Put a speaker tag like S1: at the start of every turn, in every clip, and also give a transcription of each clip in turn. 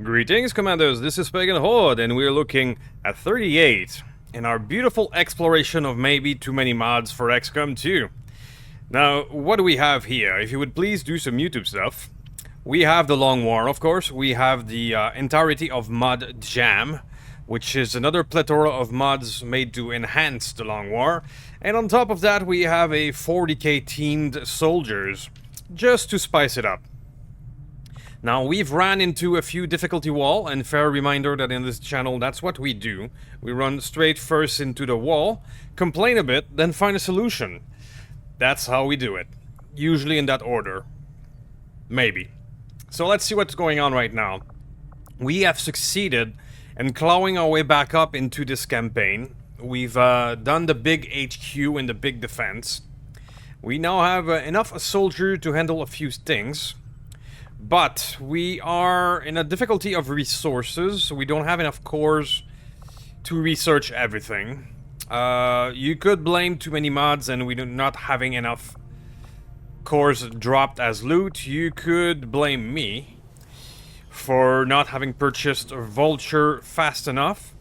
S1: Greetings, Commanders, this is Pagan Horde, and we're looking at 38 in our beautiful exploration of maybe too many mods for Xcom 2. Now, what do we have here? If you would please do some YouTube stuff. We have the Long War, of course. We have the entirety of Mod Jam, which is another plethora of mods made to enhance the Long War. And on top of that, we have a 40k themed soldiers, just to spice it up. Now, we've ran into a few difficulty wall, and fair reminder that in this channel, that's what we do. We run straight first into the wall, complain a bit, then find a solution. That's how we do it. Usually in that order. Maybe. So let's see what's going on right now. We have succeeded in clawing our way back up into this campaign. We've done the big HQ and the big defense. We now have enough soldier to handle a few things. But we are in a difficulty of resources. We don't have enough cores to research everything. You could blame too many mods and we do not having enough cores dropped as loot. You could blame me for not having purchased a vulture fast enough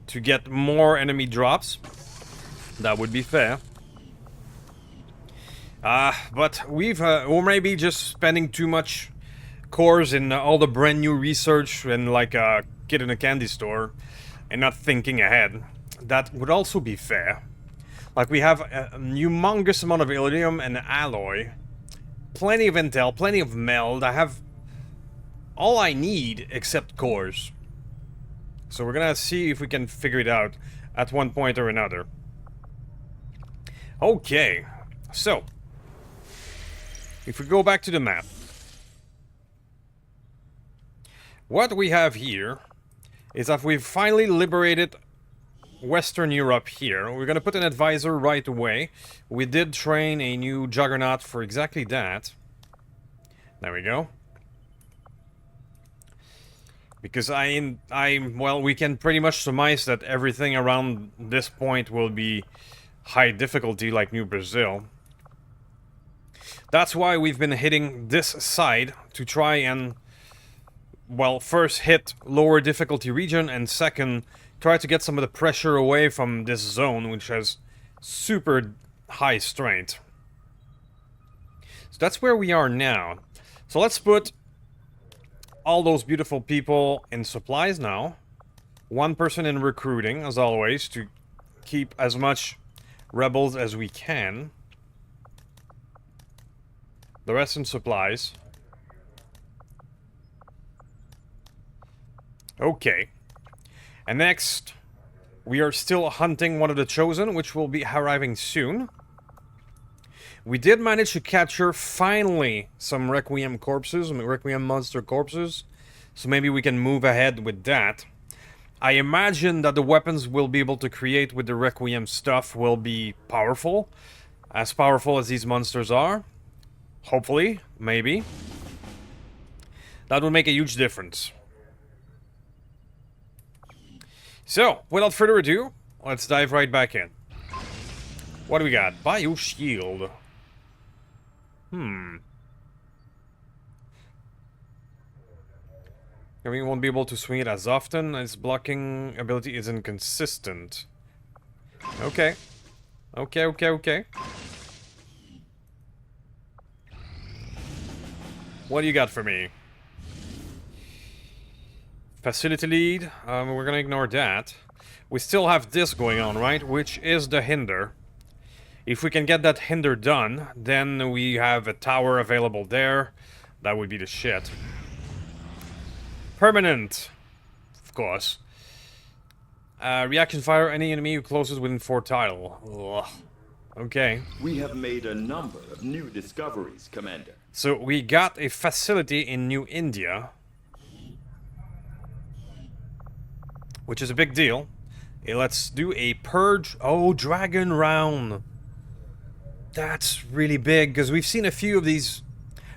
S1: to get more enemy drops. That would be fair. But we're maybe just spending too much cores in all the brand new research and like a kid in a candy store and not thinking ahead. That would also be fair. Like, we have a humongous amount of iridium and alloy, plenty of intel, plenty of meld. I have all I need except cores. So we're gonna see if we can figure it out at one point or another. Okay, so if we go back to the map, what we have here is that we've finally liberated Western Europe here. We're gonna put an advisor right away. We did train a new juggernaut for exactly that. There we go. Because well, we can pretty much surmise that everything around this point will be high difficulty like New Brazil. That's why we've been hitting this side to try and, well, first hit lower difficulty region, and second, try to get some of the pressure away from this zone, which has super high strength. So that's where we are now. So let's put all those beautiful people in supplies now. One person in recruiting, as always, to keep as much rebels as we can. The rest in supplies. Okay. And next, we are still hunting one of the Chosen, which will be arriving soon. We did manage to capture, finally, some Requiem corpses, Requiem monster corpses. So maybe we can move ahead with that. I imagine that the weapons we'll be able to create with the Requiem stuff will be powerful. As powerful as these monsters are. Hopefully, maybe. That would make a huge difference. So, without further ado, let's dive right back in. What do we got? Bio shield. We won't be able to swing it as often. Its blocking ability is inconsistent. Okay. Okay. What do you got for me? Facility lead. We're gonna ignore that. We still have this going on, right? Which is the hinder. If we can get that hinder done, then we have a tower available there. That would be the shit. Permanent. Of course. Reaction fire any enemy who closes within 4 tile. Ugh. Okay.
S2: We have made a number of new discoveries, Commander.
S1: So we got a facility in New India, which is a big deal. Let's do a purge. Oh, dragon round. That's really big, because we've seen a few of these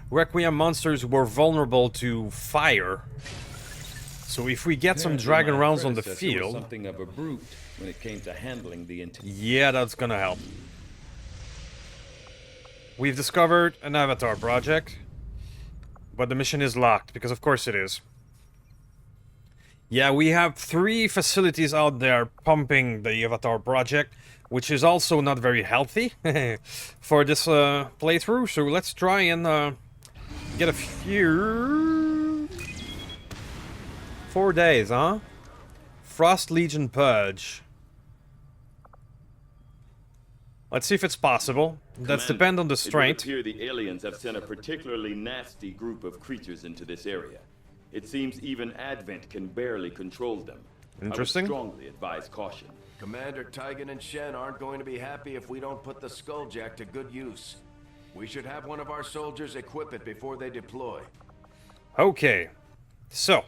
S1: Requiem monsters who were vulnerable to fire. So if we get some dragon rounds on the field,
S2: something of a brute when it came to handling the
S1: yeah, that's gonna help. We've discovered an avatar project. But the mission is locked, because of course it is. Yeah, we have 3 facilities out there pumping the Avatar project, which is also not very healthy for this playthrough. So let's try and get a few... 4 days, huh? Frost Legion Purge. Let's see if it's possible. That's
S2: Commander,
S1: depend on the strength.
S2: It would appear the aliens have sent a particularly nasty group of creatures into this area. It seems even Advent can barely control them.
S1: Interesting.
S2: I would strongly advise caution.
S3: Commander Pagan and Shen aren't going to be happy if we don't put the Skulljack to good use. We should have one of our soldiers equip it before they deploy.
S1: Okay. So.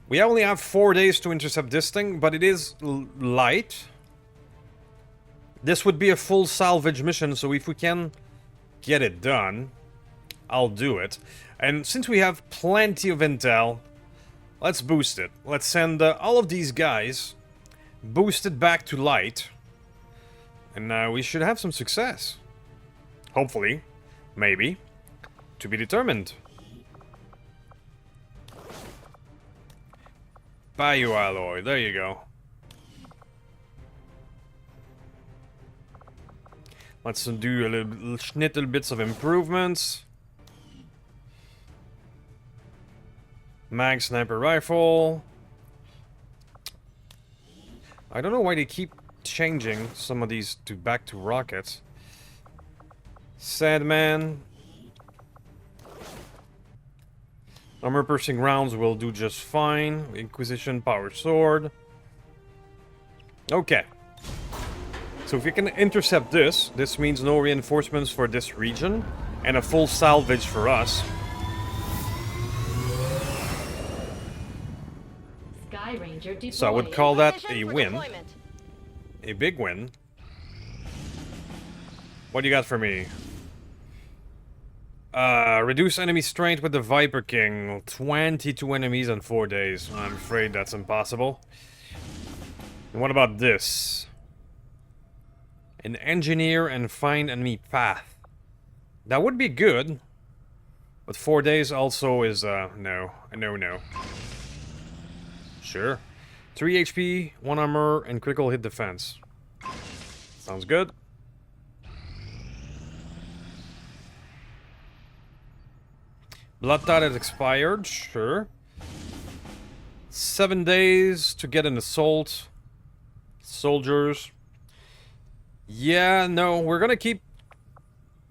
S1: We only have 4 days to intercept this thing, but it is light. This would be a full salvage mission, so if we can get it done, I'll do it. And since we have plenty of intel, let's boost it. Let's send all of these guys boosted back to light. And we should have some success. Hopefully. Maybe. To be determined. Bioalloy, there you go. Let's do a little bits of improvements. Mag sniper rifle. I don't know why they keep changing some of these to back to rockets. Sadman. Armor piercing rounds will do just fine. Inquisition power sword. Okay. So if we can intercept this, this means no reinforcements for this region, and a full salvage for us.
S4: Sky Ranger deployed.
S1: So I would call that
S5: Position
S1: a
S5: for
S1: win.
S5: deployment.
S1: A big win. What do you got for me? Reduce enemy strength with the Viper King. 22 enemies in 4 days. I'm afraid that's impossible. And what about this? An engineer and find enemy path. That would be good. But 4 days also is, no. No. Sure. 3 HP, 1 armor, and critical hit defense. Sounds good. Blood Tide has expired, sure. 7 days to get an assault. Soldiers. Yeah, no, we're gonna keep,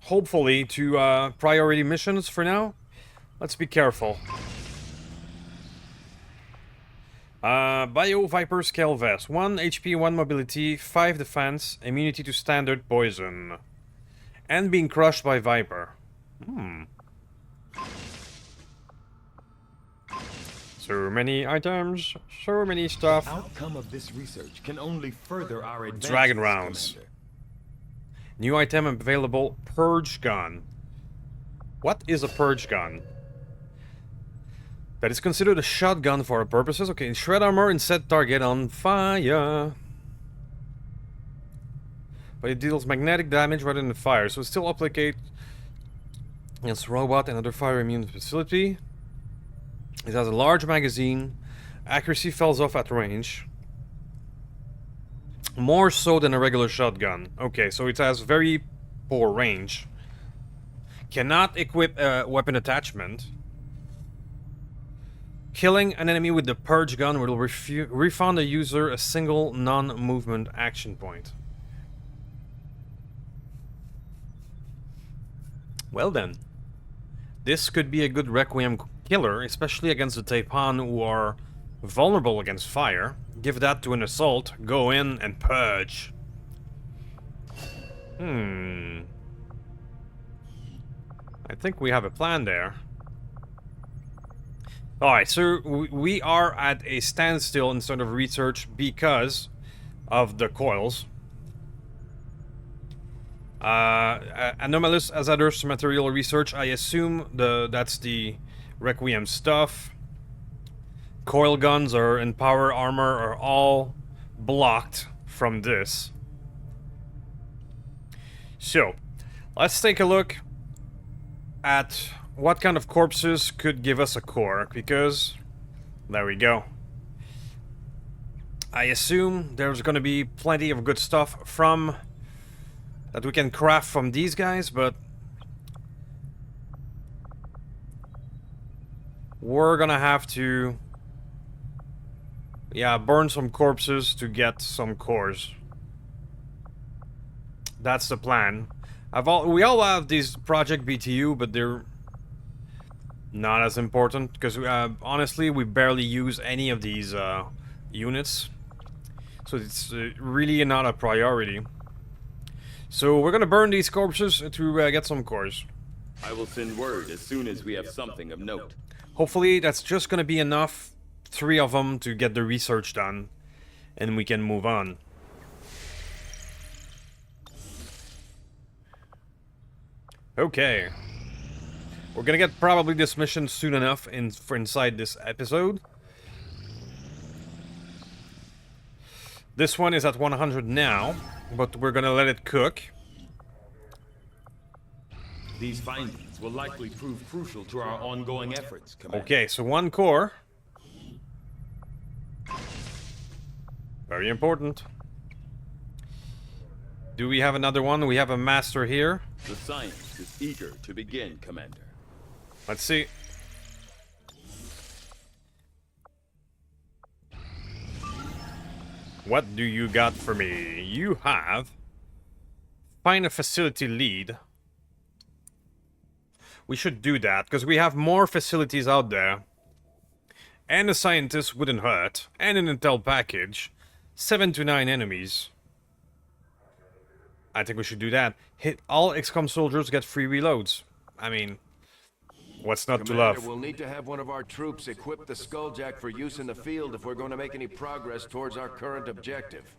S1: hopefully, to priority missions for now. Let's be careful. Bio Viper Scale Vest. 1 HP, 1 mobility, 5 defense, immunity to standard poison. And being crushed by Viper. So many items, so many stuff.
S2: Outcome of this research can only further our advances,
S1: Dragon rounds.
S2: Commander.
S1: New item available, Purge Gun. What is a Purge Gun? That is considered a shotgun for our purposes. Okay, shred armor and set target on fire. But it deals magnetic damage rather than fire, so it still applicate against robot and other fire immune facility. It has a large magazine. Accuracy falls off at range. More so than a regular shotgun. Okay, so it has very poor range. Cannot equip a weapon attachment. Killing an enemy with the Purge Gun will refund the user a single non-movement action point. Well then. This could be a good Requiem killer, especially against the Taipan who are vulnerable against fire. Give that to an assault, go in and purge. I think we have a plan there. Alright, so we are at a standstill in sort of research because of the coils. Anomalous hazardous material research, I assume that's the Requiem stuff. Coil guns and power armor are all blocked from this. So, let's take a look at what kind of corpses could give us a core, because there we go. I assume there's gonna be plenty of good stuff from that we can craft from these guys, but we're gonna have to, yeah, burn some corpses to get some cores. That's the plan. We all have these project BTU, but they're not as important because honestly, we barely use any of these units, so it's really not a priority. So we're gonna burn these corpses to get some cores.
S2: I will send word as soon as we have something of note.
S1: Hopefully that's just gonna be enough, 3 of them, to get the research done, and we can move on. Okay. We're gonna get probably this mission soon enough for inside this episode. This one is at 100 now, but we're gonna let it cook.
S2: These findings will likely prove crucial to our ongoing efforts, Commander.
S1: Okay, so 1 core. Very important. Do we have another one? We have a master here.
S2: The science is eager to begin, Commander.
S1: Let's see. What do you got for me? You have... Find a facility lead. We should do that, because we have more facilities out there. And a scientist wouldn't hurt. And an intel package. 7 to 9 enemies. I think we should do that. Hit all Xcom soldiers, get free reloads. I mean, what's not to love?
S3: We'll need to have one of our troops equip the Skulljack for use in the field if we're going to make any progress towards our current objective.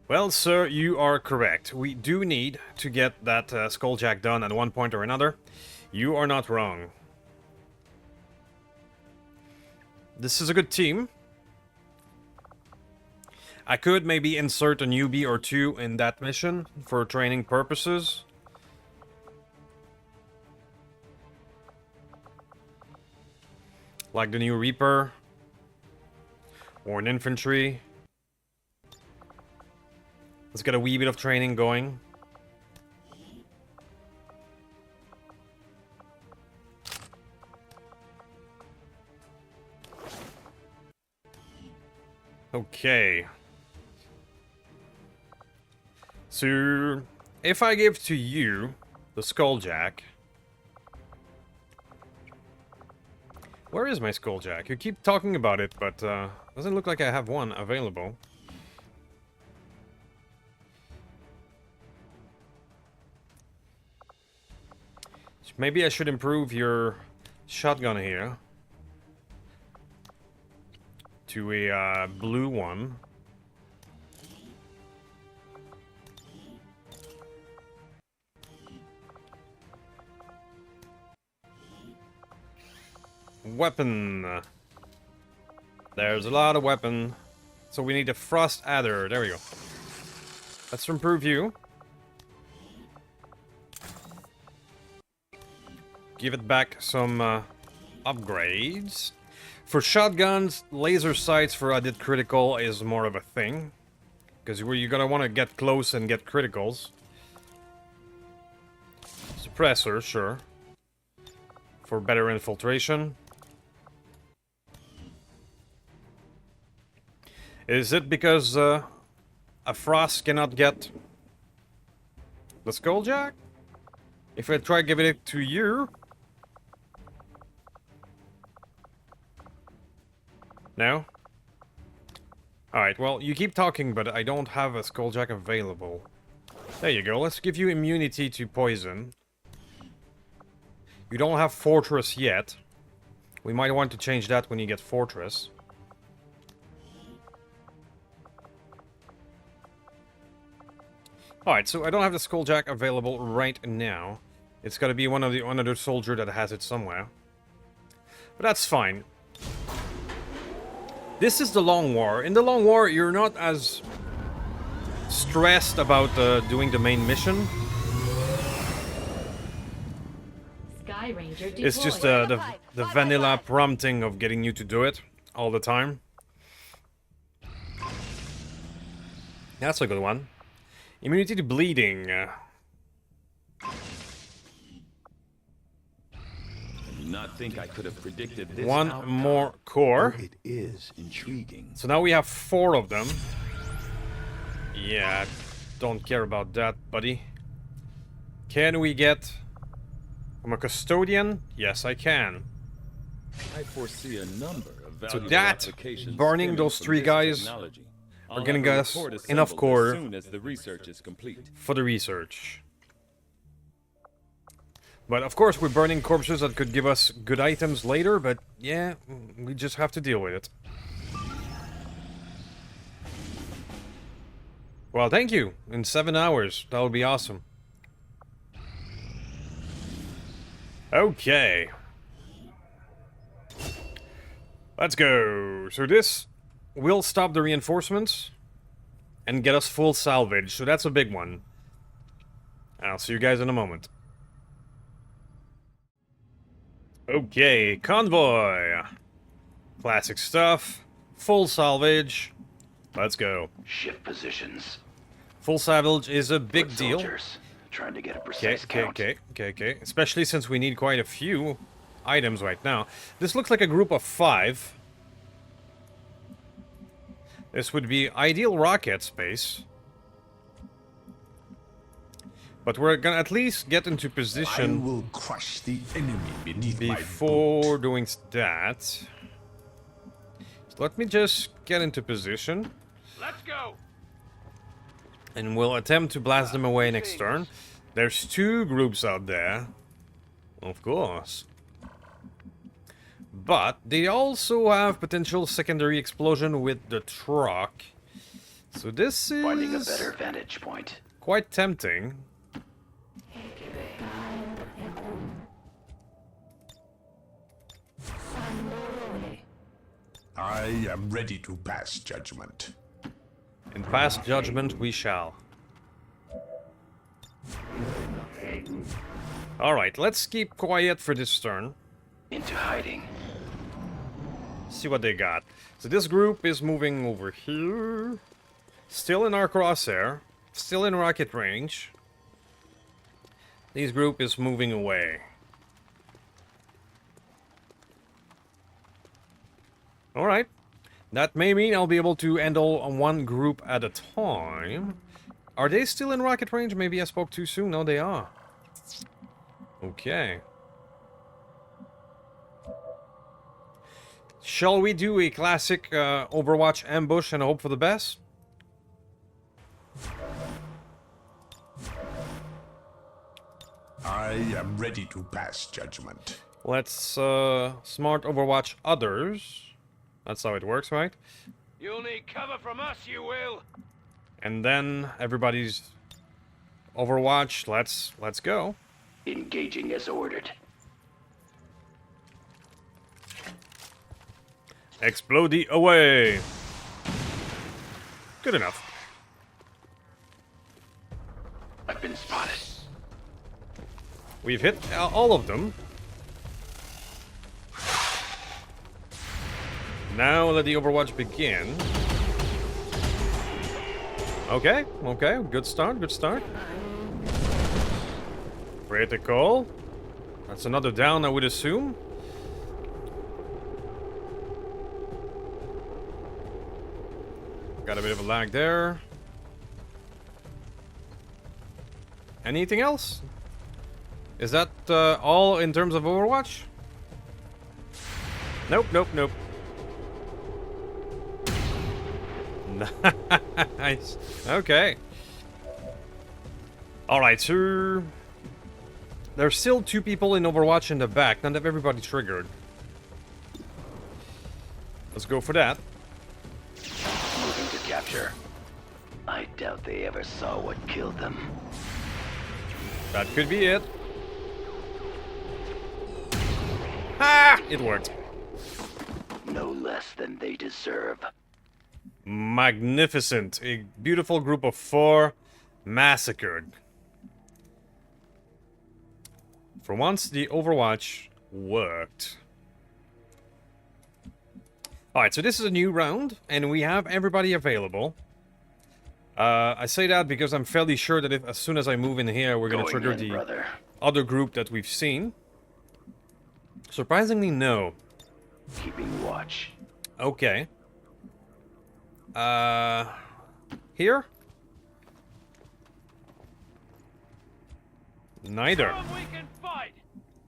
S1: Well, sir, you are correct. We do need to get that Skulljack done at one point or another. You are not wrong. This is a good team. I could maybe insert a newbie or 2 in that mission for training purposes. Like the new Reaper. Or an infantry. Let's get a wee bit of training going. Okay. So, if I give to you the Skulljack... Where is my Skulljack? You keep talking about it, but doesn't look like I have one available. Maybe I should improve your shotgun here to a blue one. Weapon. There's a lot of weapon. So we need a frost adder. There we go. Let's improve you. Give it back some upgrades. For shotguns, laser sights for added critical is more of a thing. Because you're gonna want to get close and get criticals. Suppressor, sure. For better infiltration. Is it because a frost cannot get the Skulljack? If I try giving it to you... No? Alright, well, you keep talking, but I don't have a Skulljack available. There you go, let's give you immunity to poison. You don't have Fortress yet. We might want to change that when you get Fortress. Alright, so I don't have the Skulljack available right now. It's gotta be one of the another soldier that has it somewhere. But that's fine. This is the Long War. In the Long War, you're not as stressed about doing the main mission.
S4: Sky Ranger Ranger deployed.
S1: It's just the vanilla prompting of getting you to do it all the time. That's a good one. Immunity to bleeding.
S2: I do not think I could have predicted this
S1: One
S2: outcome.
S1: more core.
S5: It is intriguing.
S1: So now we have 4 of them. Yeah, don't care about that, buddy. Can we get from a custodian? Yes, I can.
S2: I foresee a number of
S1: So
S2: valuable
S1: that,
S2: applications
S1: burning
S2: stemming
S1: those
S2: from
S1: 3
S2: this
S1: guys
S2: technology.
S1: are
S2: I'll
S1: getting
S2: have a
S1: us
S2: report
S1: enough
S2: assembled
S1: core
S2: as soon as the research is complete.
S1: for the research. But of course, we're burning corpses that could give us good items later, but yeah, we just have to deal with it. Well, thank you. In 7 hours, that would be awesome. Okay. Let's go. So this will stop the reinforcements and get us full salvage. So that's a big one. I'll see you guys in a moment. Okay, convoy. Classic stuff. Full salvage. Let's go.
S6: Shift positions.
S1: Full salvage is a big
S6: Foot
S1: deal.
S6: soldiers, trying to get a
S1: Okay,
S6: precise count.
S1: okay. Especially since we need quite a few items right now. This looks like a group of 5. This would be ideal rocket space. But we're gonna at least get into
S5: I
S1: position
S5: will crush the enemy beneath my boot.
S1: before doing that. So let me just get into position.
S3: Let's go!
S1: And we'll attempt to blast them away next turn. There's 2 groups out there. Of course. But they also have potential secondary explosion with the truck. So this is
S6: Finding a better vantage point.
S1: quite tempting.
S5: I am ready to pass judgment.
S1: And pass judgment we shall. Alright, let's keep quiet for this turn.
S6: Into hiding.
S1: See what they got. So this group is moving over here. Still in our crosshair. Still in rocket range. This group is moving away. Alright. That may mean I'll be able to handle one group at a time. Are they still in rocket range? Maybe I spoke too soon. No, they are. Okay. Shall we do a classic Overwatch ambush and hope for the best?
S5: I am ready to pass judgment.
S1: Let's smart Overwatch others. That's how it works, right?
S3: You'll need cover from us, you will!
S1: And then everybody's Overwatch. Let's go.
S6: Engaging as ordered.
S1: Explode away. Good enough.
S6: I've been spotted.
S1: We've hit all of them. Now let the Overwatch begin. Okay, good start. Critical. That's another down, I would assume. Got a bit of a lag there. Anything else? Is that all in terms of Overwatch? Nope. Nice. Okay. Alright, so... There's still 2 people in Overwatch in the back. None of everybody triggered. Let's go for that.
S6: Moving to capture. I doubt they ever saw what killed them.
S1: That could be it. Ah! It worked.
S6: No less than they deserve.
S1: Magnificent. A beautiful group of 4 massacred. For once, the Overwatch worked. Alright, so this is a new round, and we have everybody available. I say that because I'm fairly sure that as soon as I move in here, we're going to trigger the other group that we've seen. Surprisingly, no.
S6: Keeping watch.
S1: Okay. Here? Neither.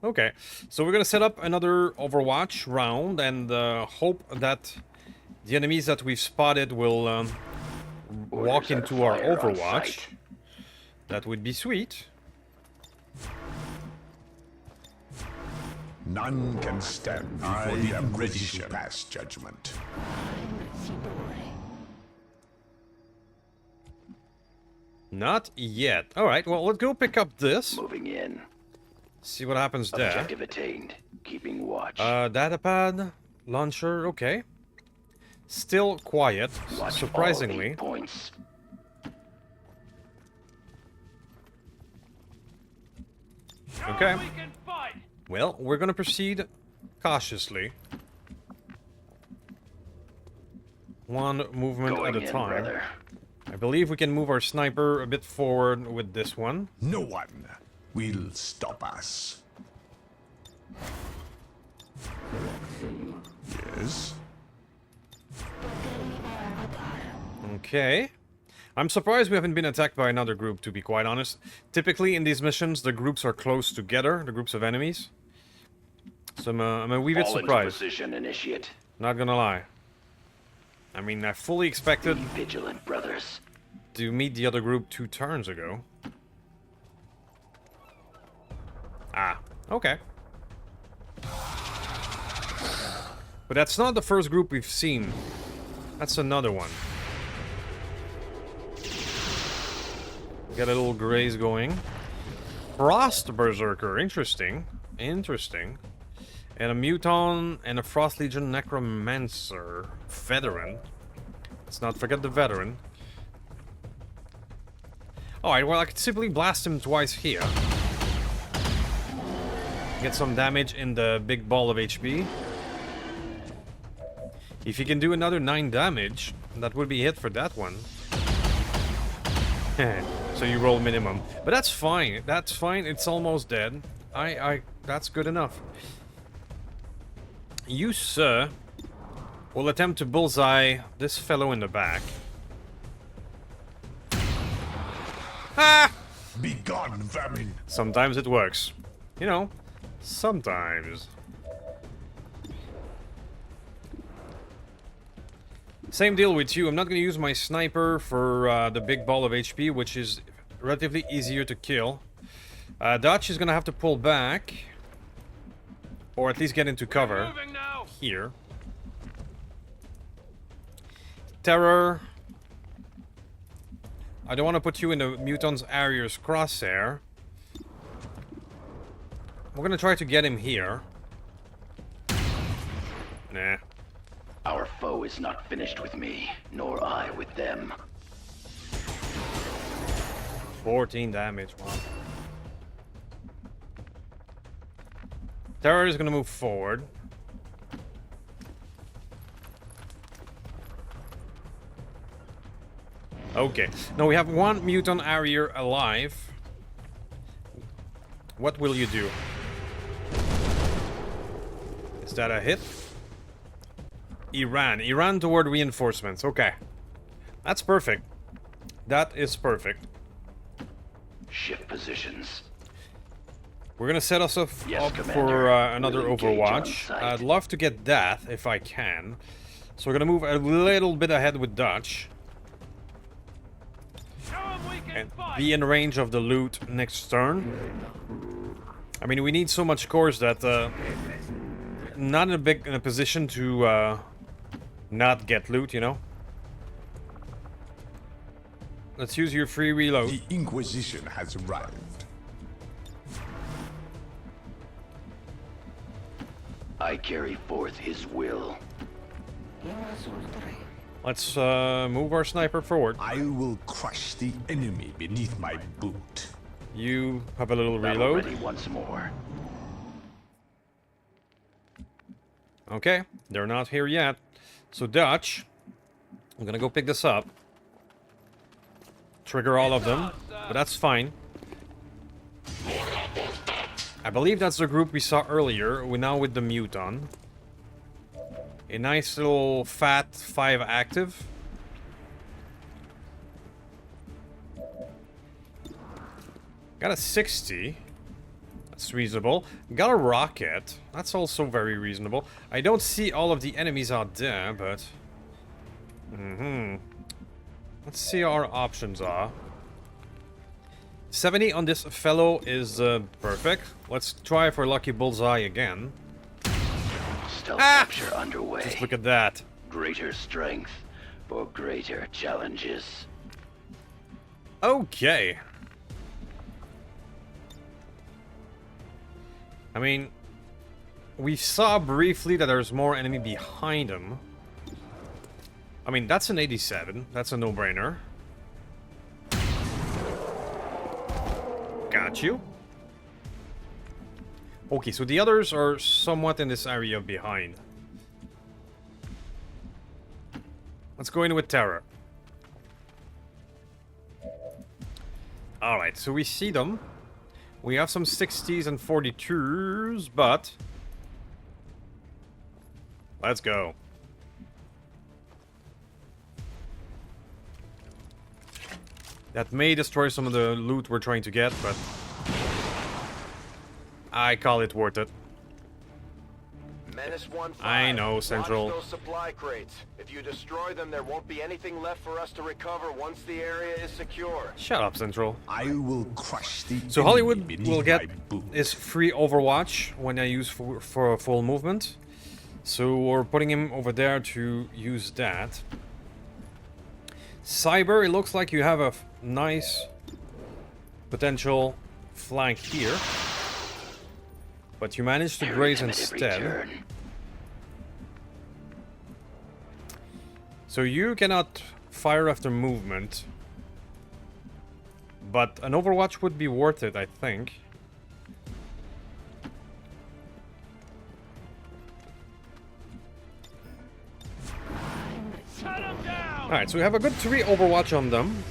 S1: Okay, so we're gonna set up another Overwatch round and hope that the enemies that we've spotted will walk into our Overwatch. That would be sweet.
S5: None can stand before the ready to pass judgment.
S1: Not yet. Alright, well, let's go pick up this.
S6: Moving in.
S1: See what happens there.
S6: Objective attained. Keeping watch.
S1: Datapad, launcher, okay. Still quiet,
S6: Watch
S1: surprisingly.
S6: all 8 points.
S1: Okay. Well, we're gonna proceed cautiously. One movement
S6: Going
S1: at a
S6: in,
S1: time.
S6: brother.
S1: I believe we can move our sniper a bit forward with this one.
S5: No one will stop us. Yes.
S1: Okay. I'm surprised we haven't been attacked by another group, to be quite honest. Typically, in these missions, the groups are close together, the groups of enemies. So I'm a wee bit
S6: Fall into
S1: surprised.
S6: position, initiate.
S1: Not gonna lie. I mean, I fully expected
S6: Be vigilant, brothers.
S1: to meet the other group 2 turns ago. Ah, okay. But that's not the first group we've seen. That's another one. Got a little graze going. Frost Berserker, interesting. Interesting. And a Muton and a Frost Legion Necromancer. Veteran. Let's not forget the veteran. Alright, well I could simply blast him twice here. Get some damage in the big ball of HP. If you can do another 9 damage, that would be hit for that one. So you roll minimum. But that's fine. That's fine. It's almost dead. That's good enough. You, sir, will attempt to bullseye this fellow in the back. Ah!
S5: Be gone, vermin.
S1: Sometimes it works. You know, sometimes. Same deal with you. I'm not going to use my sniper for the big ball of HP, which is relatively easier to kill. Dutch is going to have to pull back. Or at least get into cover. Here. Terror. I don't want to put you in the Muton's Arrier's crosshair. We're going to try to get him here. Nah.
S6: Our foe is not finished with me, nor I with them.
S1: 14 damage, wow. Terror is gonna move forward. Okay, now we have one Muton Arrier alive. What will you do? Is that a hit? He ran toward reinforcements. Okay. That's perfect. That is perfect.
S6: Shift positions.
S1: We're gonna set us up,
S6: Yes,
S1: for
S6: Commander.
S1: another
S6: We'll engage on
S1: Overwatch.
S6: sight.
S1: I'd love to get that if I can. So we're gonna move a little bit ahead with Dutch. And be in range of the loot next turn. I mean, we need so much cores that not in a position to not get loot, you know. Let's use your free reload.
S5: The Inquisition has arrived.
S6: I carry forth his will.
S1: Let's move our sniper forward.
S5: I will crush the enemy beneath my boot.
S1: You have a little
S6: Battle
S1: reload.
S6: ready once more.
S1: Okay, they're not here yet. So Dutch, I'm gonna go pick this up. Trigger all of them, but that's fine. I believe that's the group we saw earlier. We're now with the Muton. A nice little fat 5 active. Got a 60. That's reasonable. Got a rocket. That's also very reasonable. I don't see all of the enemies out there, but... Let's see what our options are. 70 on this fellow is perfect. Let's try for lucky bullseye again.
S6: Stealth capture underway.
S1: Just look at that.
S6: Greater strength for greater challenges.
S1: Okay. I mean, we saw briefly that there's more enemy behind him. I mean, that's an 87. That's a no-brainer. Got you. Okay, so the others are somewhat in this area behind. Let's go in with terror. Alright, so we see them. We have some 60s and 42s, but... let's go. That may destroy some of the loot we're trying to get, but... I call it worth it.
S3: Menace 1-5.
S1: I know, Central.
S3: Watch those supply crates. If you destroy them, there won't be anything left for us to recover once the area is secure.
S1: Shut up, Central.
S5: I will crush the
S1: So
S5: enemy
S1: Hollywood
S5: beneath
S1: will get
S5: my boot.
S1: his free Overwatch when I use for a full movement. So we're putting him over there to use that. Cyber, it looks like you have a nice potential flank here. But you managed to graze instead.
S6: Return.
S1: So you cannot fire after movement. But an Overwatch would be worth it, I think. Alright, so we have a good 3 Overwatch on them.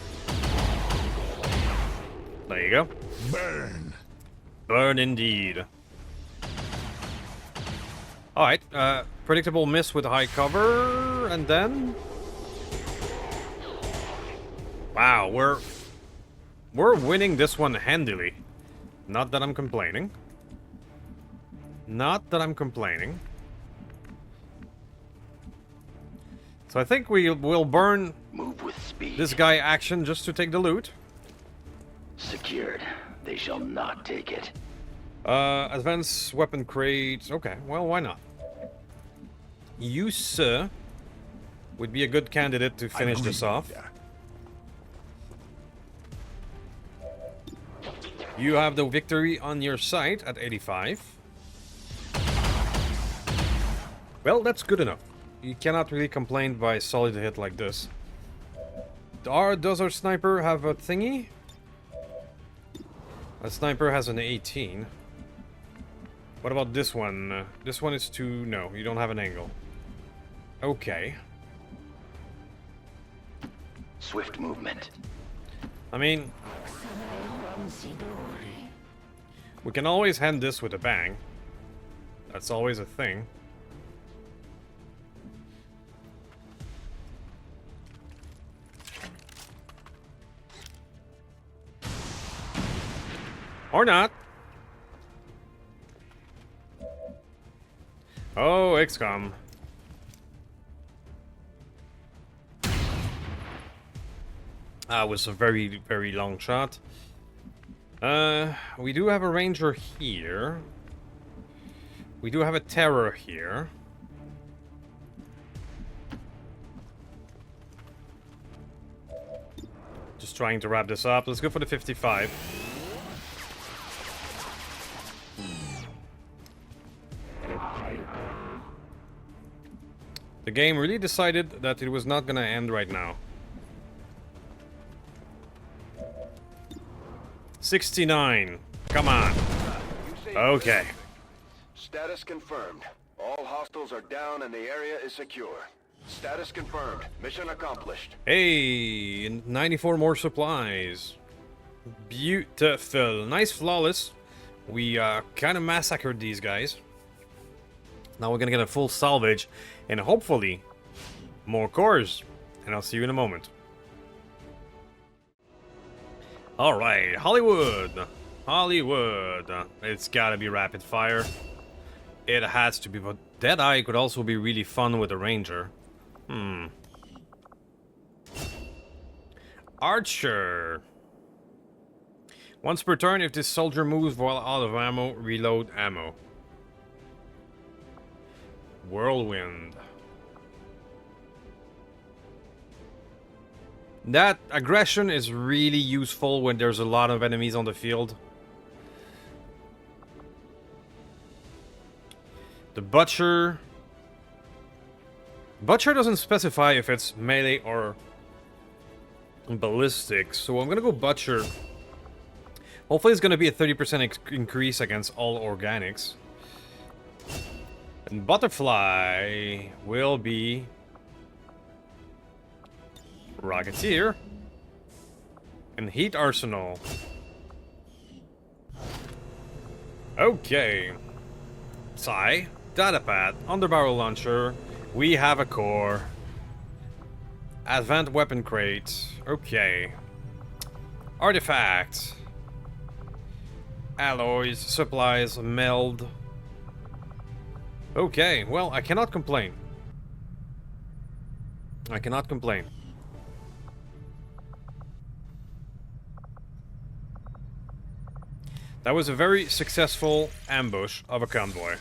S1: There you go.
S5: Burn.
S1: Burn indeed. Alright, predictable miss with high cover, and then... wow, we're winning this one handily. Not that I'm complaining. Not that I'm complaining. So I think we'll burn
S6: Move with speed.
S1: this guy action just to take the loot.
S6: Secured. They shall not take it.
S1: Advanced weapon crate. Okay, well, why not? You, sir, would be a good candidate to finish this off. You have the victory on your side at 85. Well, that's good enough. You cannot really complain by a solid hit like this. Does our sniper have a thingy? A sniper has an 18. What about this one? This one is too... no, you don't have an angle. Okay.
S6: Swift movement.
S1: I mean... we can always hand this with a bang. That's always a thing. Or not. Oh, Xcom. That was a very, very long shot. We do have a ranger here. We do have a terror here. Just trying to wrap this up. Let's go for the 55. The game really decided that it was not gonna end right now. 69. Come on. Okay.
S3: Status confirmed. All hostiles are down and the area is secure. Status confirmed. Mission accomplished.
S1: Hey, 94 more supplies. Beautiful. Nice flawless. We kind of massacred these guys. Now we're gonna get a full salvage and hopefully more cores. And I'll see you in a moment. Alright, Hollywood. Hollywood. It's gotta be rapid fire. It has to be, but Deadeye could also be really fun with a ranger. Archer. Once per turn, if this soldier moves while out of ammo, reload ammo. Whirlwind. That aggression is really useful when there's a lot of enemies on the field. The Butcher. Butcher doesn't specify if it's melee or ballistic, so I'm gonna go Butcher. Hopefully it's gonna be a 30% increase against all organics. And Butterfly will be Rocketeer and Heat Arsenal. Okay. Psy, Datapad, Underbarrel Launcher. We have a core. Advanced Weapon Crate. Okay. Artifacts. Alloys, supplies, meld. Okay, well, I cannot complain. I cannot complain. That was a very successful ambush of a convoy.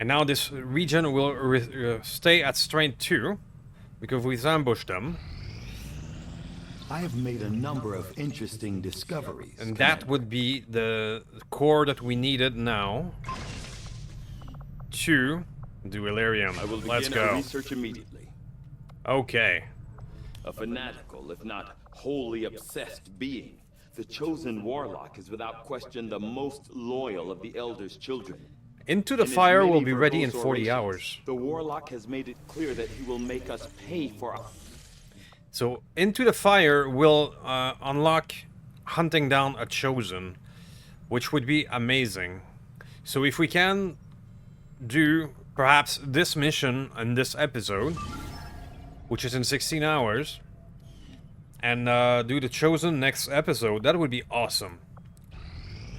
S1: And now this region will stay at strength 2, because we've ambushed them.
S5: I have made a number of interesting discoveries.
S1: And that would be the core that we needed now to do Illyrium.
S2: I will
S1: Let's
S2: begin
S1: go.
S2: our research immediately.
S1: Okay.
S2: A fanatical, if not wholly obsessed being, the chosen warlock is without question the most loyal of the Elder's children.
S1: Into the
S2: In his
S1: Fire will
S2: many
S1: be ready in
S2: verbose
S1: 40
S2: orations,
S1: hours.
S2: The warlock has made it clear that he will make us pay for our...
S1: So, Into the Fire will unlock hunting down a chosen, which would be amazing. So if we can do perhaps this mission in this episode, which is in 16 hours, and do the chosen next episode, that would be awesome.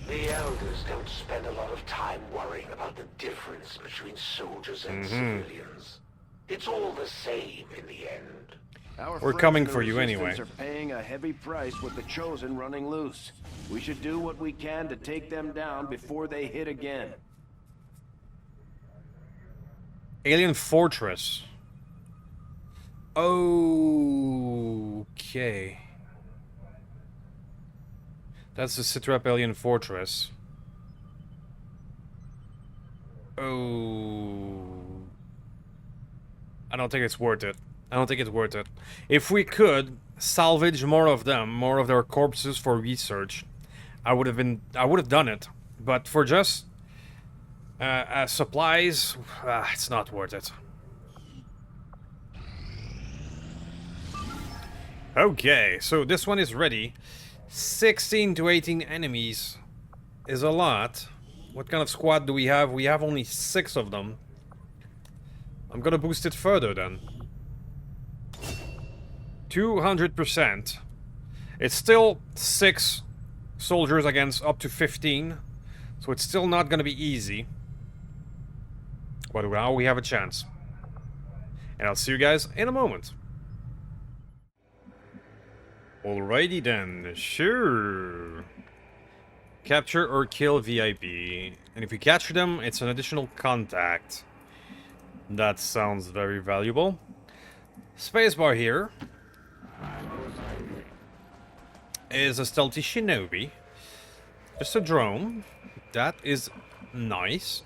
S7: The Elders don't spend a lot of time worrying about the difference between soldiers and civilians. It's all the same in the end.
S3: Our
S1: We're
S3: friends
S1: coming
S3: in the
S1: for you
S3: Resistance
S1: anyway.
S3: are paying a heavy price with the Chosen running loose. We should do what we can to take them down before they hit again.
S1: Alien Fortress. Okay. That's the Sitrep Alien Fortress. Oh. I don't think it's worth it. I don't think it's worth it. If we could salvage more of them, more of their corpses for research, I would have done it. But for just supplies, it's not worth it. Okay, so this one is ready. 16 to 18 enemies is a lot. What kind of squad do we have? We have only 6 of them. I'm gonna boost it further then. 200%. It's still 6 soldiers against up to 15. So it's still not gonna be easy. But now we have a chance. And I'll see you guys in a moment. Alrighty then, sure. Capture or kill VIP. And if we capture them, it's an additional contact. That sounds very valuable. Spacebar here is a stealthy shinobi. Just a drone. That is nice.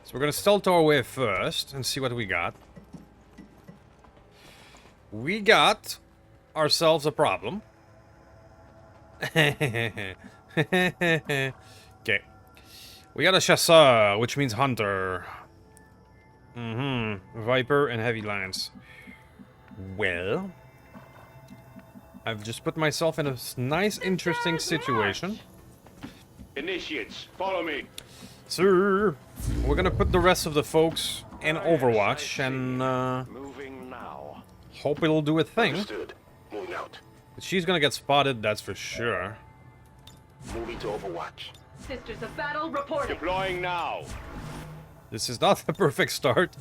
S1: So we're gonna stealth our way first and see what we got. We got ourselves a problem. Okay. We got a chasseur, which means hunter. Viper and heavy lance. Well, I've just put myself in a nice, interesting situation.
S8: Initiates, follow me.
S1: Sir, we're gonna put the rest of the folks in Overwatch and
S3: Moving now.
S1: hope it'll do a thing.
S7: Understood. Moving out.
S1: She's gonna get spotted, that's for sure.
S7: Moving to Overwatch.
S4: Sisters of Battle reporting.
S8: Deploying now.
S1: This is not the perfect start.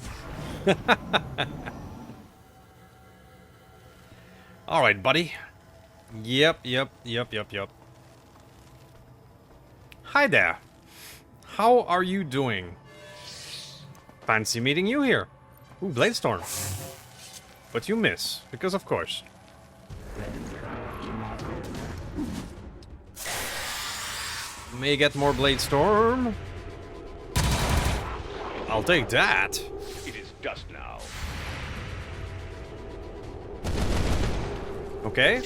S1: Alright, buddy. Yep. Hi there. How are you doing? Fancy meeting you here. Ooh, Bladestorm. But you miss, because of course. May get more Bladestorm. I'll take that.
S8: It is dust now.
S1: Okay.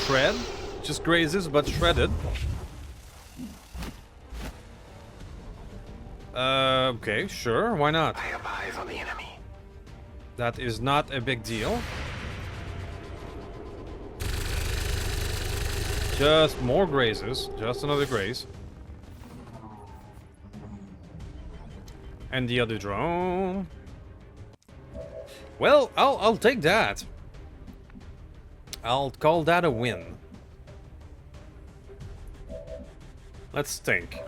S1: Shred. Just grazes, but shredded. Okay, sure, why not?
S7: I have eyes on the enemy.
S1: That is not a big deal. Just more grazes. Just another graze. And the other drone. Well, I'll take that. I'll call that a win. Let's think.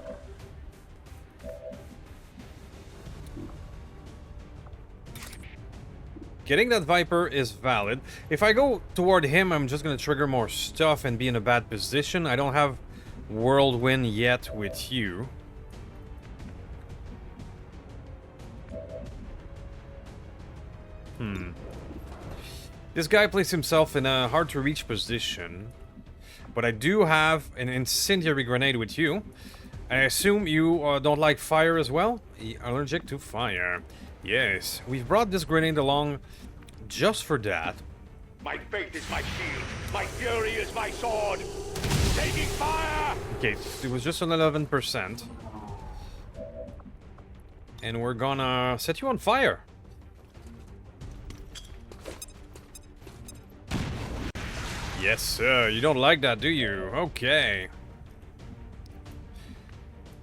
S1: Getting that Viper is valid. If I go toward him, I'm just gonna trigger more stuff and be in a bad position. I don't have Whirlwind yet with you. This guy placed himself in a hard-to-reach position. But I do have an incendiary grenade with you. I assume you don't like fire as well? Allergic to fire. Yes, we've brought this grenade along just for that.
S8: My faith is my shield. My fury is my sword. Taking fire!
S1: Okay, it was just an 11%. And we're gonna set you on fire. Yes, sir. You don't like that, do you? Okay.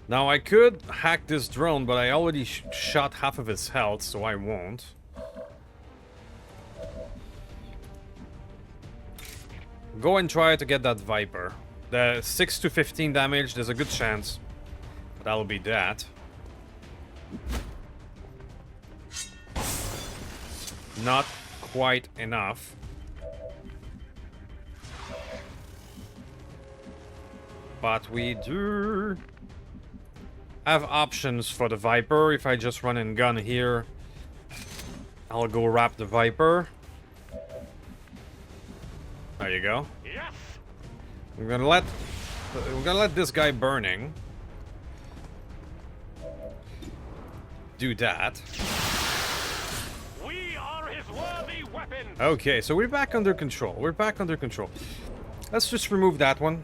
S1: Now, I could hack this drone, but I already shot half of its health, so I won't. Go and try to get that Viper. The 6 to 15 damage, there's a good chance that'll be that. Not quite enough. But we do have options for the Viper. If I just run and gun here, I'll go wrap the Viper. There you go.
S8: Yes!
S1: We're gonna let this guy burning do that.
S8: We are his worthy weapon!
S1: Okay, so we're back under control. We're back under control. Let's just remove that one.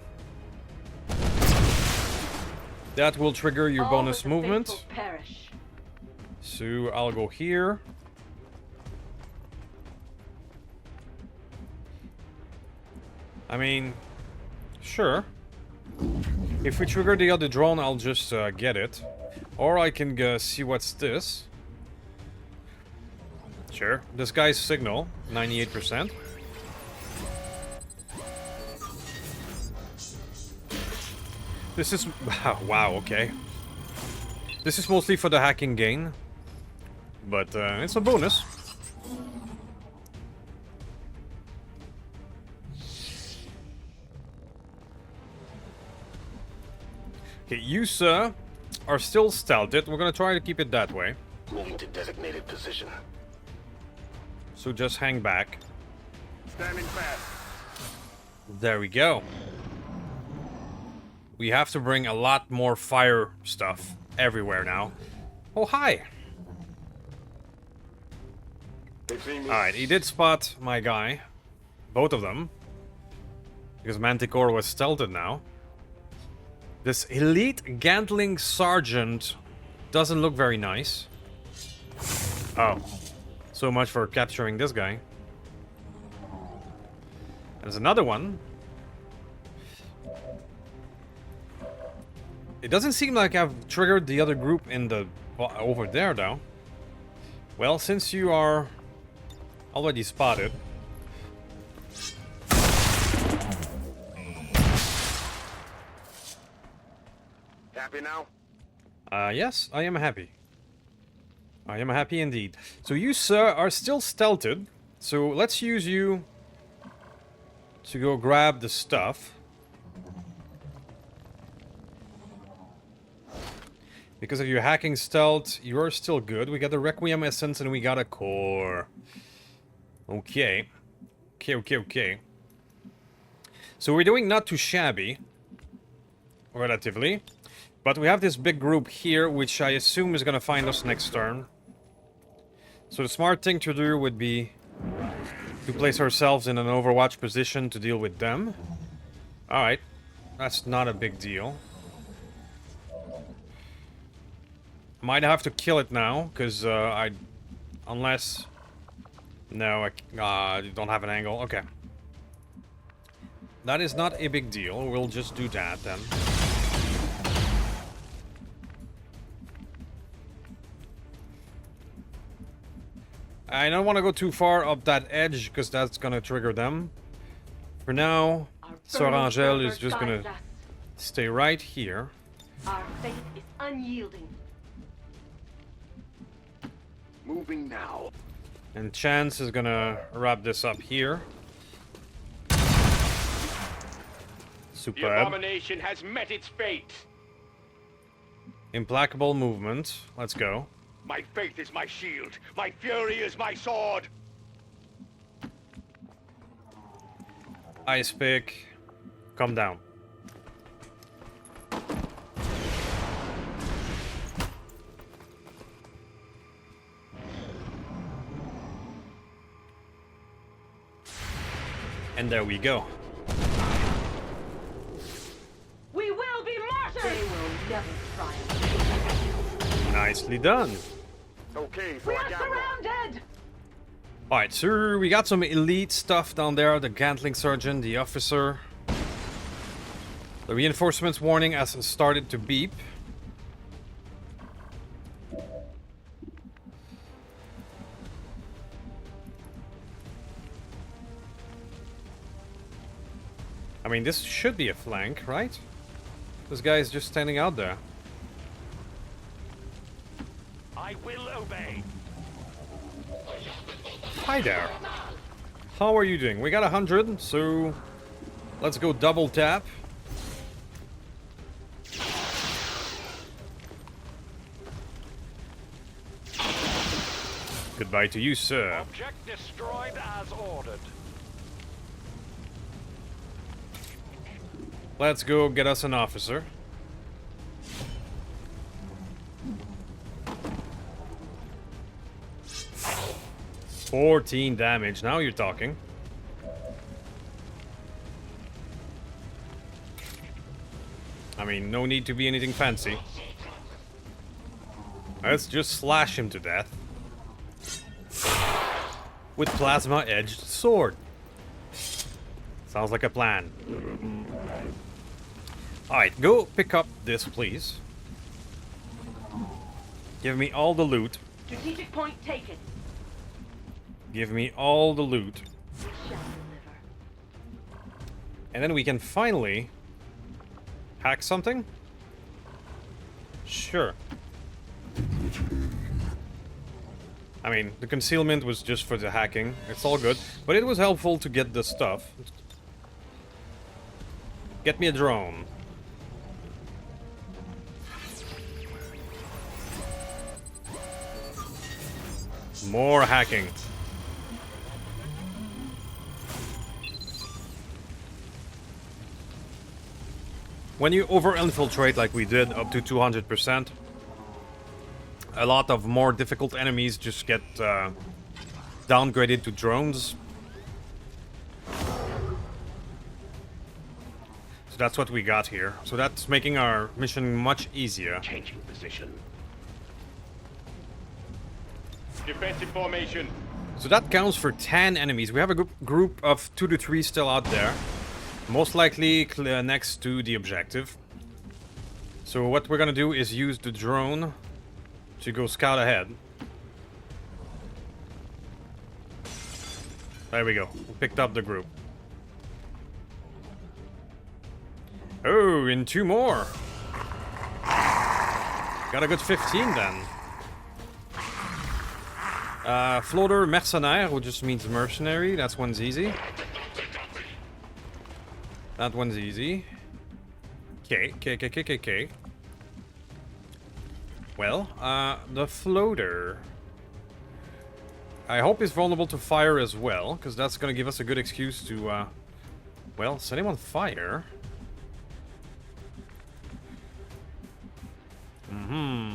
S1: That will trigger your
S4: All
S1: bonus
S4: but the
S1: movement.
S4: faithful perish.
S1: So I'll go here. I mean, sure. If we trigger the other drone, I'll just get it. Or I can see what's this. Sure. This guy's signal, 98%. This is... Wow, okay. This is mostly for the hacking gain. But it's a bonus. Okay, you, sir, are still stealthed. We're gonna try to keep it that way.
S7: Moving to designated position.
S1: So just hang back.
S8: Standing fast.
S1: There we go. We have to bring a lot more fire stuff everywhere now. Oh, hi. Alright, he did spot my guy. Both of them. Because Manticore was stealthed now. This elite Gantling Sergeant doesn't look very nice. Oh. So much for capturing this guy. There's another one. It doesn't seem like I've triggered the other group in the... over there, though. Well, since you are already spotted...
S8: Happy now?
S1: Yes, I am happy. I am happy indeed. So you, sir, are still stealthed. So let's use you to go grab the stuff. Because of your hacking stealth, you're still good. We got the Requiem Essence and we got a core. Okay. Okay. So we're doing not too shabby. Relatively. But we have this big group here, which I assume is going to find us next turn. So the smart thing to do would be to place ourselves in an Overwatch position to deal with them. Alright. That's not a big deal. Might have to kill it now, because I... Unless... No, I don't have an angle. Okay. That is not a big deal. We'll just do that then. I don't want to go too far up that edge, because that's going to trigger them. For now, Sorangel is just going to stay right here.
S4: Our faith is unyielding.
S8: Moving now.
S1: And Chance is going to wrap this up here.
S8: The
S1: Superb.
S8: abomination has met its fate.
S1: Implacable movement. Let's go.
S8: My faith is my shield. My fury is my sword.
S1: Ice pick. Come down. And there we go.
S4: We will be martyrs! They will never triumph.
S1: Nicely done.
S8: Okay,
S4: We
S8: for
S4: are
S8: a gamble.
S4: surrounded!
S1: Alright, so we got some elite stuff down there. The Gantling Sergeant, the officer. The reinforcements warning has started to beep. I mean, this should be a flank, right? This guy is just standing out there.
S8: I will obey.
S1: Hi there. How are you doing? We got 100, so let's go double tap. Goodbye to you, sir.
S8: Object destroyed as ordered.
S1: Let's go get us an officer. $14 damage. Now you're talking. I mean, no need to be anything fancy. Let's just slash him to death. With plasma-edged sword. Sounds like a plan. Alright, go pick up this, please. Give me all the loot.
S4: Strategic point taken.
S1: Give me all the loot.
S4: We shall deliver.
S1: And then we can finally hack something? Sure. I mean, the concealment was just for the hacking. It's all good. But it was helpful to get the stuff. Get me a drone. More hacking. When you over-infiltrate like we did up to 200%, a lot of more difficult enemies just get downgraded to drones. So that's what we got here. So that's making our mission much easier.
S6: Changing position.
S8: Defensive formation.
S1: So that counts for 10 enemies. We have a group of 2 to 3 still out there. Most likely next to the objective. So what we're gonna do is use the drone to go scout ahead. There we go. We picked up the group. Oh, and 2 more. Got a good 15 then. Floater mercenaire, which just means mercenary. That's one's easy. That one's easy. Okay. Well, the floater. I hope he's vulnerable to fire as well, because that's going to give us a good excuse to, well, set him on fire.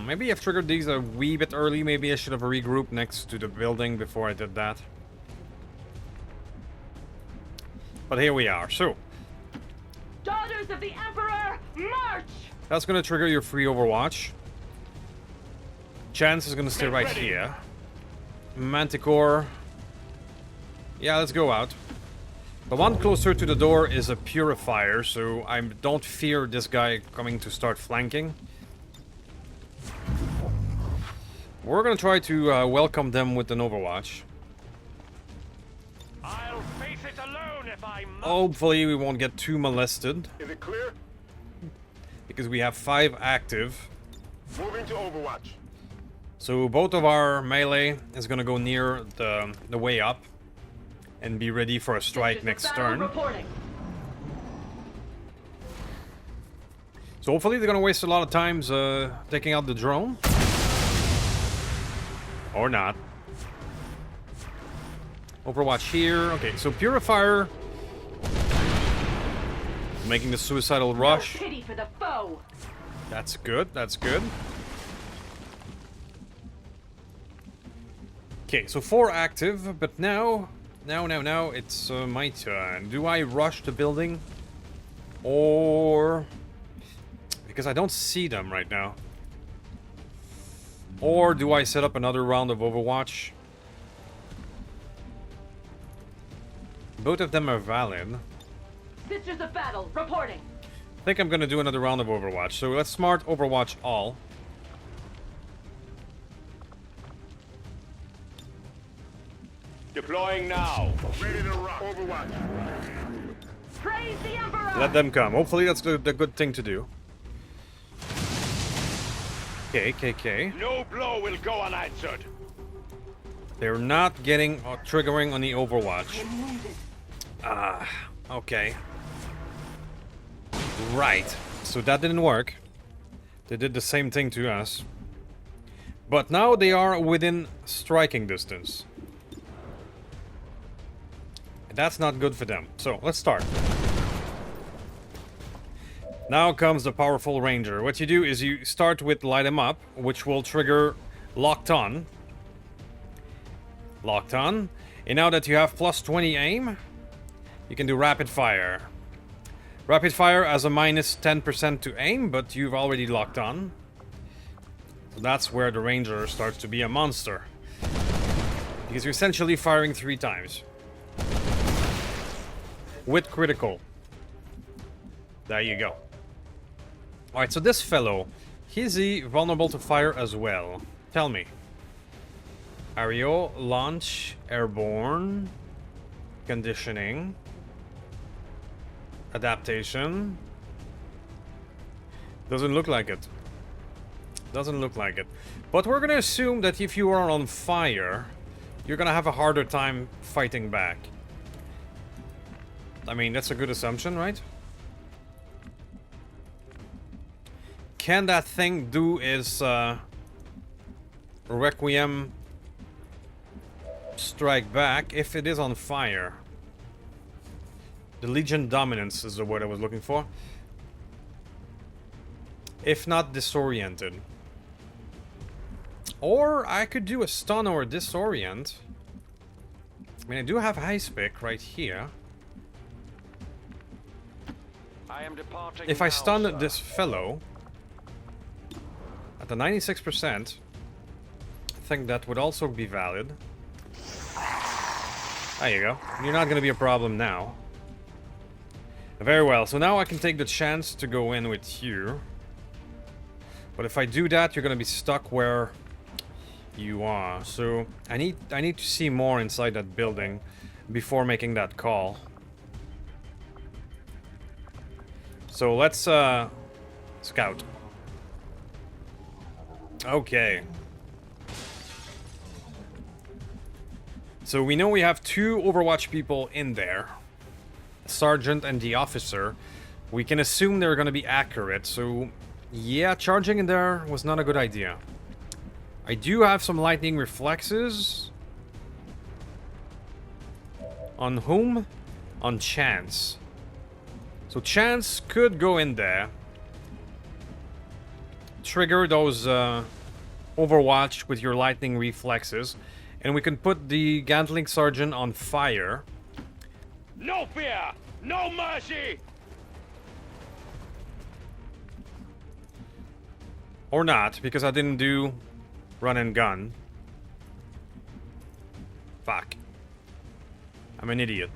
S1: Maybe I've triggered these a wee bit early. Maybe I should have regrouped next to the building before I did that. But here we are. So,
S4: Daughters of the Emperor, march!
S1: that's going to trigger your free Overwatch. Chance is going to stay right here. Manticore. Yeah, let's go out. The one closer to the door is a purifier, so I don't fear this guy coming to start flanking. We're gonna try to welcome them with an Overwatch.
S8: I'll face it alone if I must.
S1: Hopefully we won't get too molested,
S8: Is it clear?
S1: because we have 5 active.
S8: Moving to Overwatch.
S1: So both of our melee is gonna go near the way up and be ready for a strike
S4: Sisters of
S1: next
S4: battle
S1: turn.
S4: reporting.
S1: So hopefully they're gonna waste a lot of times taking out the drone. Or not. Overwatch here. Okay, so Purifier making the suicidal rush.
S4: No pity for the foe.
S1: That's good, that's good. Okay, so 4 active, but now it's my turn. Do I rush the building? Or... because I don't see them right now. Or do I set up another round of Overwatch? Both of them are valid.
S4: Sisters of battle reporting.
S1: I think I'm gonna do another round of Overwatch. So let's smart Overwatch all.
S8: Deploying now. Ready to rock. Overwatch.
S4: Praise the Emperor.
S1: Let them come. Hopefully that's the good thing to do. Okay.
S8: No blow will go unanswered.
S1: They're not getting triggering on the Overwatch. Okay. Right. So that didn't work. They did the same thing to us. But now they are within striking distance. That's not good for them. So let's start. Now comes the powerful ranger. What you do is you start with light 'em up, which will trigger locked on. Locked on. And now that you have plus 20 aim, you can do rapid fire. Rapid fire has a minus 10% to aim, but you've already locked on. So that's where the ranger starts to be a monster. Because you're essentially firing 3 times. With critical. There you go. Alright, so this fellow, is he vulnerable to fire as well? Tell me. Aerial, launch, airborne, conditioning, adaptation. Doesn't look like it. Doesn't look like it. But we're gonna assume that if you are on fire, you're gonna have a harder time fighting back. I mean, that's a good assumption, right? Can that thing do is Requiem strike back if it is on fire? The Legion Dominance is the word I was looking for. If not, disoriented. Or I could do a stun or a disorient. I mean, I do have high spec right here.
S8: I am departing
S1: if I
S8: now,
S1: stun
S8: sir.
S1: this fellow at the 96%, I think that would also be valid. There you go. You're not going to be a problem now. Very well. So now I can take the chance to go in with you. But if I do that, you're going to be stuck where you are. So I need to see more inside that building before making that call. So let's scout. Okay. So we know we have 2 Overwatch people in there. Sergeant and the officer. We can assume they're going to be accurate. So yeah, charging in there was not a good idea. I do have some lightning reflexes. On whom? On Chance. So Chance could go in there. Trigger those Overwatch with your lightning reflexes. And we can put the Gantling Sergeant on fire.
S8: No fear! No mercy!
S1: Or not, because I didn't do run and gun. Fuck. I'm an idiot.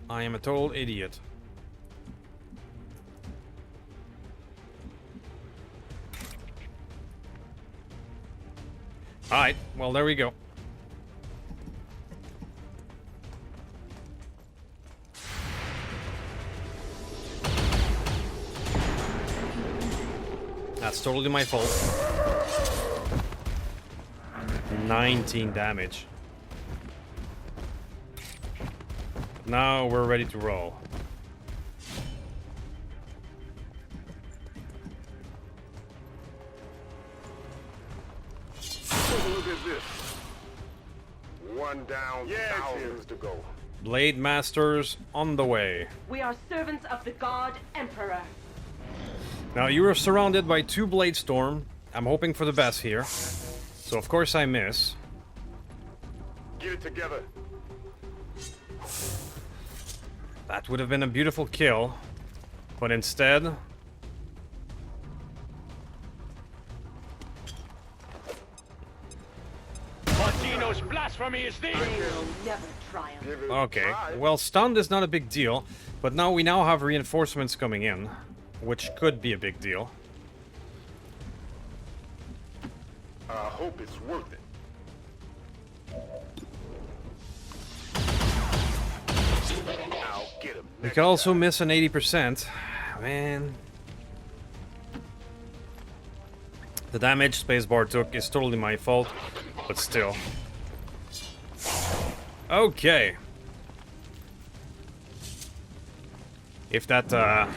S1: I am a total idiot. Alright, well there we go. That's totally my fault. 19 damage. Now we're ready to roll.
S8: Look at this. One down, thousands to go.
S1: Blade Masters on the way.
S4: We are servants of the God Emperor.
S1: Now you are surrounded by 2 Blade Storm. I'm hoping for the best here. So of course I miss.
S8: Get it together.
S1: That would have been a beautiful kill. But instead...
S8: Xenos blasphemy is thee!
S4: Will never triumph.
S1: Okay, well stunned is not a big deal. But now we now have reinforcements coming in. Which could be a big deal.
S8: I hope it's worth it. I'll get him.
S1: We could also miss an 80%. Man. The damage Spacebar took is totally my fault. But still. Okay. If that,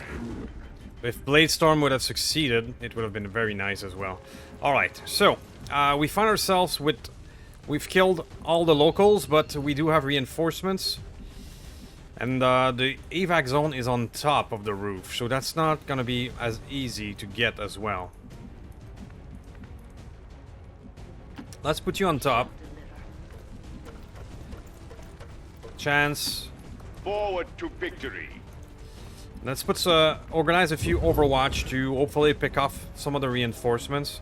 S1: if Blade Storm would have succeeded, it would have been very nice as well. Alright, so, we find ourselves with... We've killed all the locals, but we do have reinforcements. And the evac zone is on top of the roof, so that's not gonna be as easy to get as well. Let's put you on top. Chance.
S8: Forward to victory.
S1: Let's put organize a few Overwatch to hopefully pick off some of the reinforcements.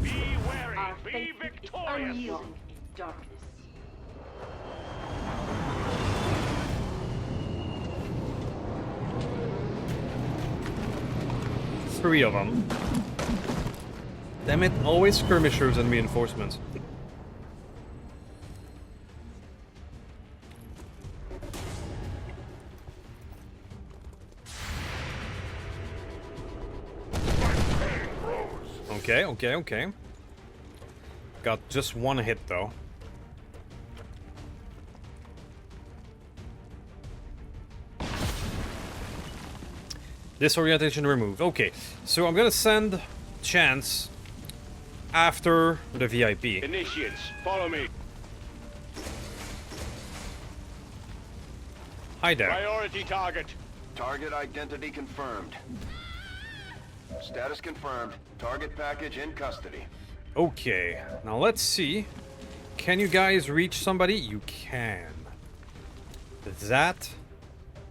S8: Be wary.
S4: Our
S8: Be
S4: faith is
S8: victorious.
S4: unyielding in darkness.
S1: Three of them. Damn it, always skirmishers and reinforcements. Okay. Got just one hit though. Disorientation removed. Okay, so I'm gonna send Chance after the VIP.
S8: Initiates, follow me.
S1: Hi there.
S8: Priority target.
S3: Target identity confirmed. Status confirmed. Target package in custody.
S1: Okay, now let's see Can you guys reach somebody? You can. That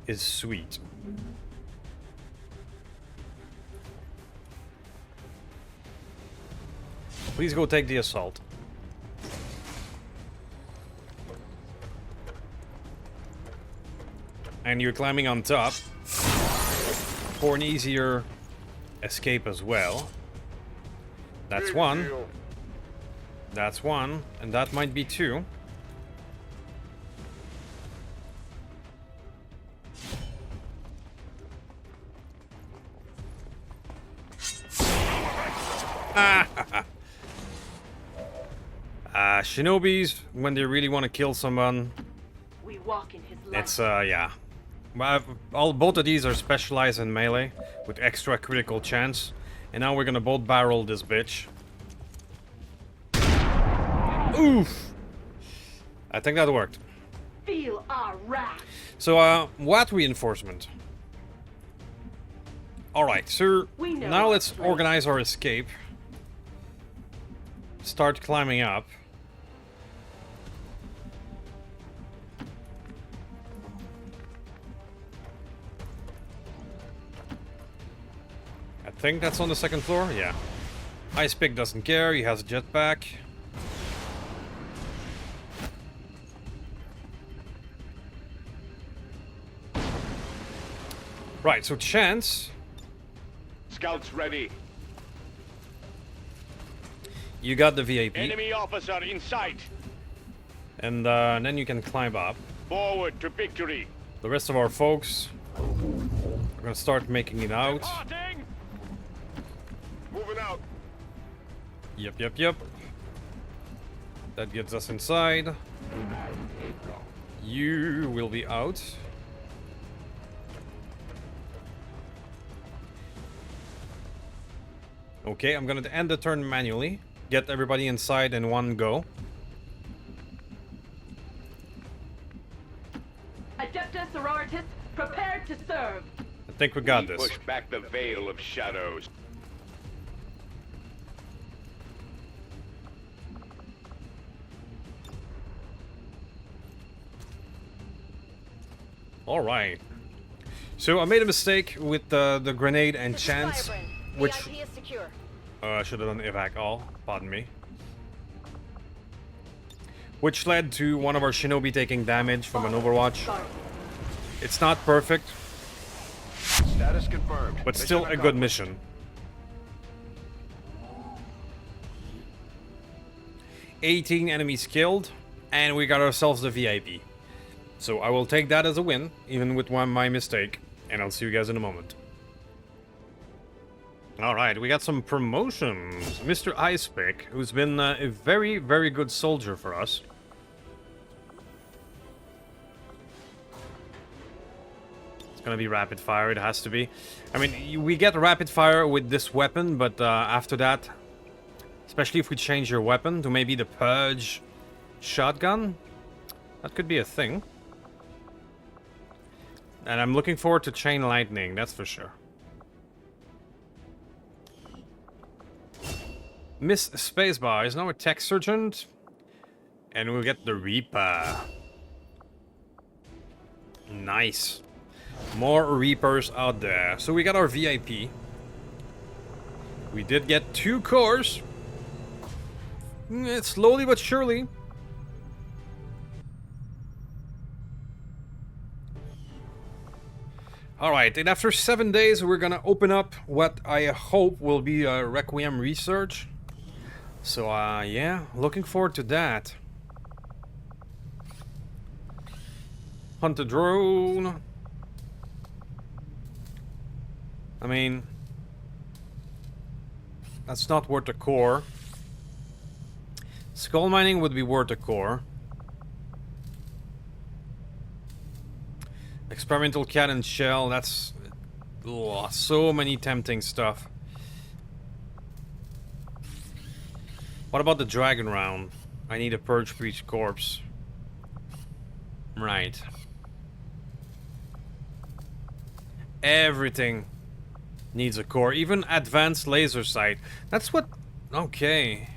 S1: is sweet. Please go take the assault. And you're climbing on top for an easier escape as well. That's one. That's one. And that might be two. Shinobis, when they really want to kill someone,
S4: We walk in his light.
S1: it's, yeah. Both of these are specialized in melee, with extra critical chance. And now we're gonna both barrel this bitch. Oof! I think that worked.
S4: Feel our wrath.
S1: So, what reinforcement? Alright, so
S4: We know
S1: now
S4: our
S1: let's
S4: strength.
S1: organize our escape. Start climbing up. I think that's on the second floor, yeah. Ice Pick doesn't care, he has a jetpack. Right, so Chance,
S8: Scouts ready.
S1: you got the VAP,
S8: Enemy officer in sight.
S1: and then you can climb up.
S8: Forward to victory.
S1: The rest of our folks are gonna start making it out.
S8: Parting. Moving out.
S1: Yep. That gets us inside. You will be out. Okay, I'm gonna end the turn manually. Get everybody inside in one go.
S4: Adeptus sororitas, prepared to serve.
S1: I think we got
S8: We
S1: this.
S8: push back the veil of shadows.
S1: Alright. So I made a mistake with the grenade and chance, which
S9: VIP is secure.
S1: I should have done evac all, pardon me. Which led to one of our shinobi taking damage from an Overwatch. It's not perfect,
S3: Status confirmed.
S1: but still a good mission. 18 enemies killed, and we got ourselves the VIP. So I will take that as a win, even with my mistake, and I'll see you guys in a moment. Alright, we got some promotions. Mr. Icepick, who's been a very, very good soldier for us. It's gonna be rapid fire, it has to be. I mean, we get rapid fire with this weapon, but after that, especially if we change your weapon to maybe the purge shotgun, that could be a thing. And I'm looking forward to chain lightning, that's for sure. Miss Spacebar is now a tech sergeant, and we'll get the Reaper. Nice. More Reapers out there. So we got our VIP. We did get 2 cores. Slowly but surely. Alright, and after 7 days, we're gonna open up what I hope will be a Requiem research. So, yeah, looking forward to that. Hunt a drone. I mean, that's not worth a core. Skull mining would be worth a core. Experimental cannon shell, that's so many tempting stuff. What about the dragon round? I need a purge priest corpse. Right. Everything needs a core, even advanced laser sight. That's what... Okay.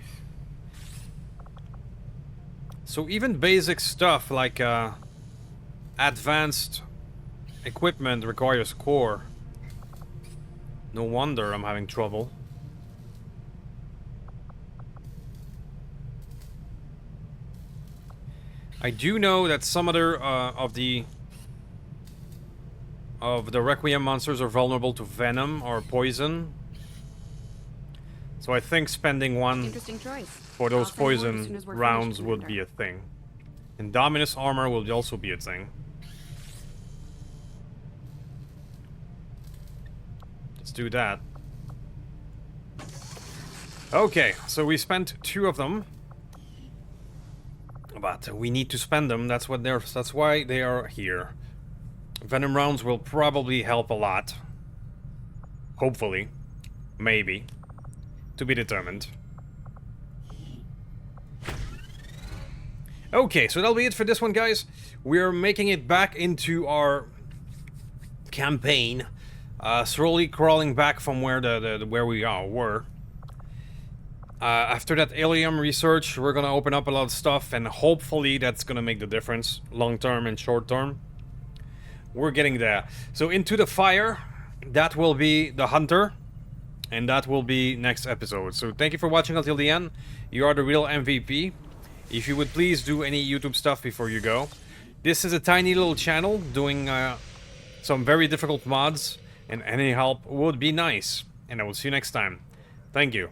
S1: So even basic stuff like advanced equipment requires core. No wonder I'm having trouble. I do know that some other of the Requiem monsters are vulnerable to venom or poison. So I think spending one
S9: Interesting choice.
S1: for those
S9: I'll send word as soon
S1: poison
S9: as we're
S1: rounds
S9: finished,
S1: would be a thing. And Dominus armor will also be a thing. Let's do that. Okay, so we spent 2 of them. But we need to spend them. That's why they are here. Venom rounds will probably help a lot. Hopefully. Maybe. To be determined. Okay, so that'll be it for this one, guys. We're making it back into our campaign. Slowly crawling back from where where we were. After that Alien research, we're gonna open up a lot of stuff, and hopefully that's gonna make the difference, long term and short term. We're getting there. So into the fire, that will be the hunter, and that will be next episode. So thank you for watching until the end. You are the real MVP. If you would please do any YouTube stuff before you go. This is a tiny little channel doing some very difficult mods, and any help would be nice. And I will see you next time. Thank you.